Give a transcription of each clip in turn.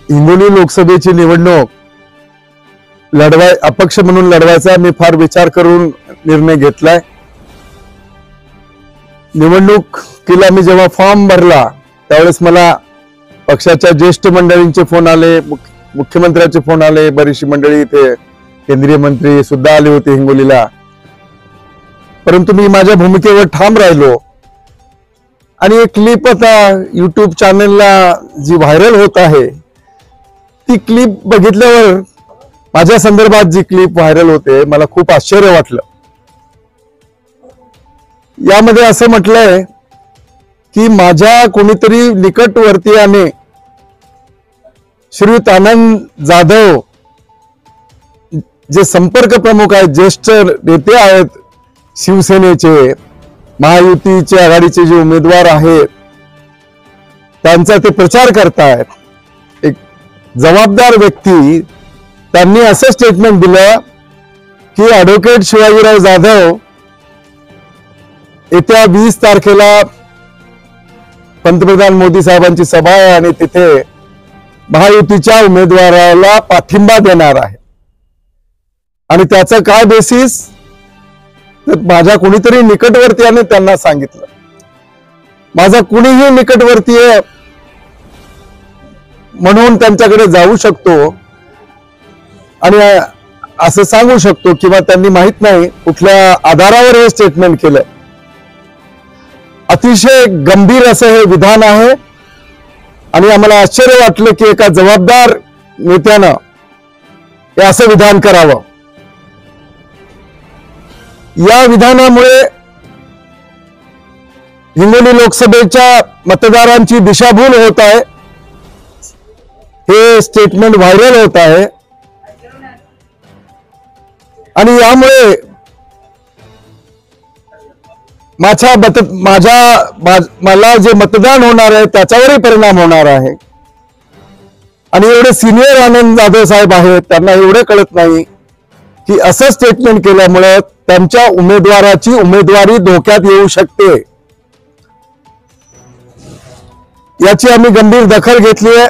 हिंगोली लोकसभेची निवडणूक अपक्ष म्हणून लढवायचा मी फार विचार करून निर्णय घेतलाय। निवडणुकीला मी जेव्हा फॉर्म भरला त्यावेळेस मला पक्षाच्या ज्येष्ठ मंडळींचे फोन आले, मुख्यमंत्र्यांचे फोन आले, बरीचशी मंडळी इथे केंद्रीय मंत्री सुद्धा आले होते हिंगोलीला। परंतु मी माझ्या भूमिकेवर ठाम राहिलो आणि एक क्लिप आता YouTube चॅनलला जी व्हायरल होत आहे ती क्लिप बघितल्यावर माझ्या संदर्भात जी क्लिप व्हायरल होते मला खूप आश्चर्य वाटलं। यामध्ये असं म्हटलंय की माझ्या कोणीतरी निकटवर्तीयाने श्रीयुत आनंद जाधव जे संपर्क प्रमुख आहेत, ज्येष्ठ नेते आहेत शिवसेनेचे, महायुतीचे आघाडीचे जे उमेदवार आहेत त्यांचा ते प्रचार करतायत। एक जबाबदार व्यक्ती त्यांनी असं स्टेटमेंट दिलं की ॲडव्होकेट शिवाजीराव जाधव येत्या 20 तारखेला पंतप्रधान मोदी साहेबांची सभा आहे आणि तिथे महायुतीच्या उमेदवाराला पाठिंबा देणार आहे। आणि त्याचं काय बेसिस तर माझ्या कुणीतरी निकटवर्तीयाने त्यांना सांगितलं। माझा कुणीही निकटवर्तीय म्हणून त्यांच्याकडे जाऊ शकतो आणि असं सांगू शकतो किंवा त्यांनी माहित नाही कुठल्या आधारावर हे स्टेटमेंट केलंय। अतिशय गंभीर असं हे विधान आहे आणि आम्हाला आश्चर्य वाटलं की एका जबाबदार नेत्यानं हे असं विधान करावं। या विधानामुळे हिंगोली लोकसभेच्या मतदारांची दिशाभूल होत आहे। हे स्टेटमेंट व्हायरल होत आहे आणि यामुळे मला जे मतदान होणार आहे त्याच्यावरही परिणाम होणार आहे। आणि एवढे सिनियर आनंद जाधव साहेब आहेत, त्यांना एवढे कळत नाही की असं स्टेटमेंट केल्यामुळे त्यांच्या उमेदवाराची उमेदवारी धोक्यात येऊ शकते। याची आम्ही गंभीर दखल घेतली आहे।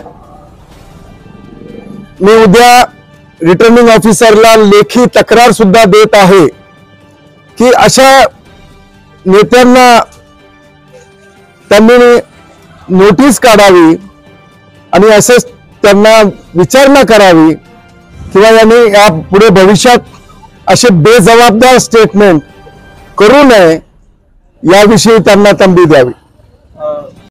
मी उद्या रिटर्निंग ऑफिसरला लेखी तक्रार सुद्धा देत आहे की अशा नेत्यांना त्यांनी नोटीस काढावी आणि असं त्यांना विचारणा करावी किंवा यांनी यापुढे भविष्यात असे बेजबाबदार स्टेटमेंट करू नये याविषयी त्यांना तंबी द्यावी।